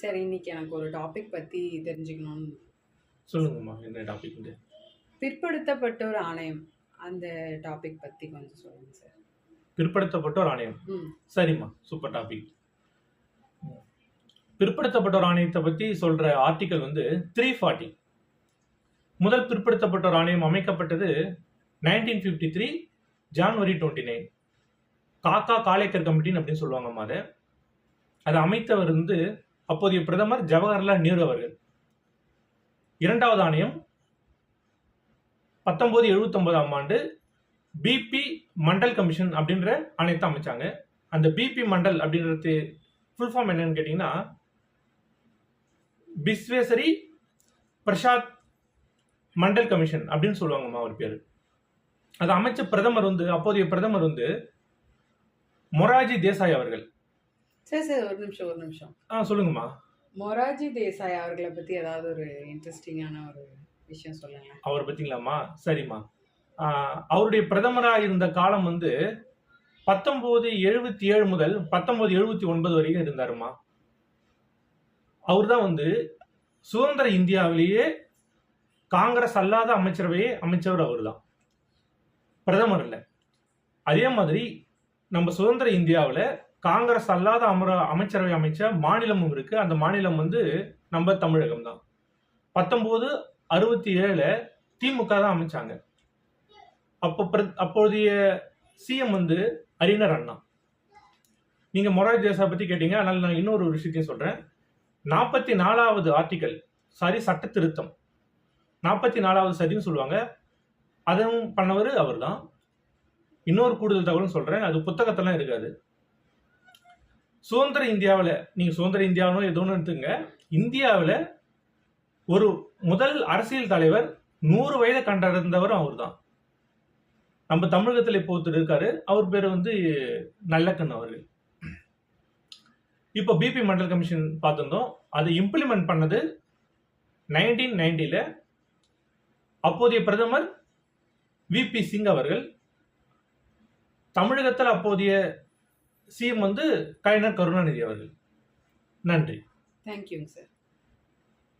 சரி, இன்னைக்கு எனக்கு ஒரு டாபிக் பத்தி தெரிஞ்சுக்கணும்னு. சொல்லுங்கம்மா, என்ன டாபிக்? பிற்படுத்தப்பட்டோர் ஆணையம், அந்த டாபிக் பத்தி கொஞ்சம் சொல்லுங்க சார். பிற்படுத்தப்பட்டோர் ஆணையம். ம். சரிம்மா, சூப்பர் டாபிக். பிற்படுத்தப்பட்டோர் ஆணையத்தை பத்தி சொல்ற ஆர்டிகல் 340. முதல் பிற்படுத்தப்பட்டோர் ஆணையம் அமைக்கப்பட்டது 1953 ஜான்வரி 29. காக்கா காலேக்கர் கமிட்டின்னு அப்படின்னு சொல்லுவாங்கம்மா. அதை அமைத்தவர் அப்போதைய பிரதமர் ஜவஹர்லால் நேரு அவர்கள். இரண்டாவது ஆணையம் 1979ஆம் ஆண்டு பிபி மண்டல் கமிஷன் அப்படின்ற ஆணையத்தை அமைச்சாங்க. அந்த பிபி மண்டல் அப்படின்றது ஃபுல் ஃபார்ம் என்னன்னு கேட்டீங்கன்னா, பிஸ்வேசரி பிரசாத் மண்டல் கமிஷன் அப்படின்னு சொல்லுவாங்கம்மா அவர் பேரு. அதை அமைச்ச பிரதமர் அப்போதைய பிரதமர் மொராஜி தேசாய் அவர்கள். சரி ஒரு நிமிஷம். சொல்லுங்கம்மா. மொராஜி தேசாய் அவர்களை பத்தி ஏதாவது ஒரு இன்ட்ரெஸ்டிங்கான ஒரு விஷயம் சொல்லுங்க. அவரை பத்திங்களாம்மா? சரிம்மா. அவருடைய பிரதமராக இருந்த காலம் 1977 முதல் 1979 வரைக்கும் இருந்தாருமா. அவர் தான் சுதந்திர இந்தியாவிலேயே காங்கிரஸ் அல்லாத அமைச்சரவையை அமைச்சவர் அவர் தான், பிரதமர் இல்லை. அதே மாதிரி நம்ம சுதந்திர இந்தியாவில் காங்கிரஸ் அல்லாத அமைச்சரவை அமைச்ச மாநிலமும் இருக்கு. அந்த மாநிலம் நம்ம தமிழகம் தான். 1967 திமுக தான் அமைச்சாங்க. அப்போதைய சிஎம் அறிஞர் அண்ணா. நீங்க மொராஜி தேசாய் பத்தி கேட்டீங்க, அதனால நான் இன்னொரு விஷயத்தையும் சொல்றேன். 44வது ஆர்டிகல், சட்ட திருத்தம் 44வது சதின்னு சொல்லுவாங்க, அதுவும் பண்ணவர் அவர் தான். இன்னொரு கூடுதல் தகவலும் சொல்றேன், அது புத்தகத்தெல்லாம் இருக்காது. சுதந்திர இந்தியாவில், நீங்க சுதந்திர இந்தியாவும் ஏதோ ஒன்று எடுத்துங்க, இந்தியாவில் ஒரு முதல் அரசியல் தலைவர் 100 வயதை கண்டறிந்தவரும் அவர் தான். நம்ம தமிழகத்தில் இப்போ ஒருத்தர் இருக்காரு, அவர் பேர் நல்லக்கண் அவர்கள். இப்போ பிபி மண்டல் கமிஷன் பார்த்திருந்தோம். அதை இம்ப்ளிமெண்ட் பண்ணது 1990ல அப்போதைய பிரதமர் விபி சிங் அவர்கள். தமிழகத்தில் அப்போதைய சிஎம் கலைஞர் கருணாநிதி அவர்கள். நன்றி. தேங்க்யூங்க சார்.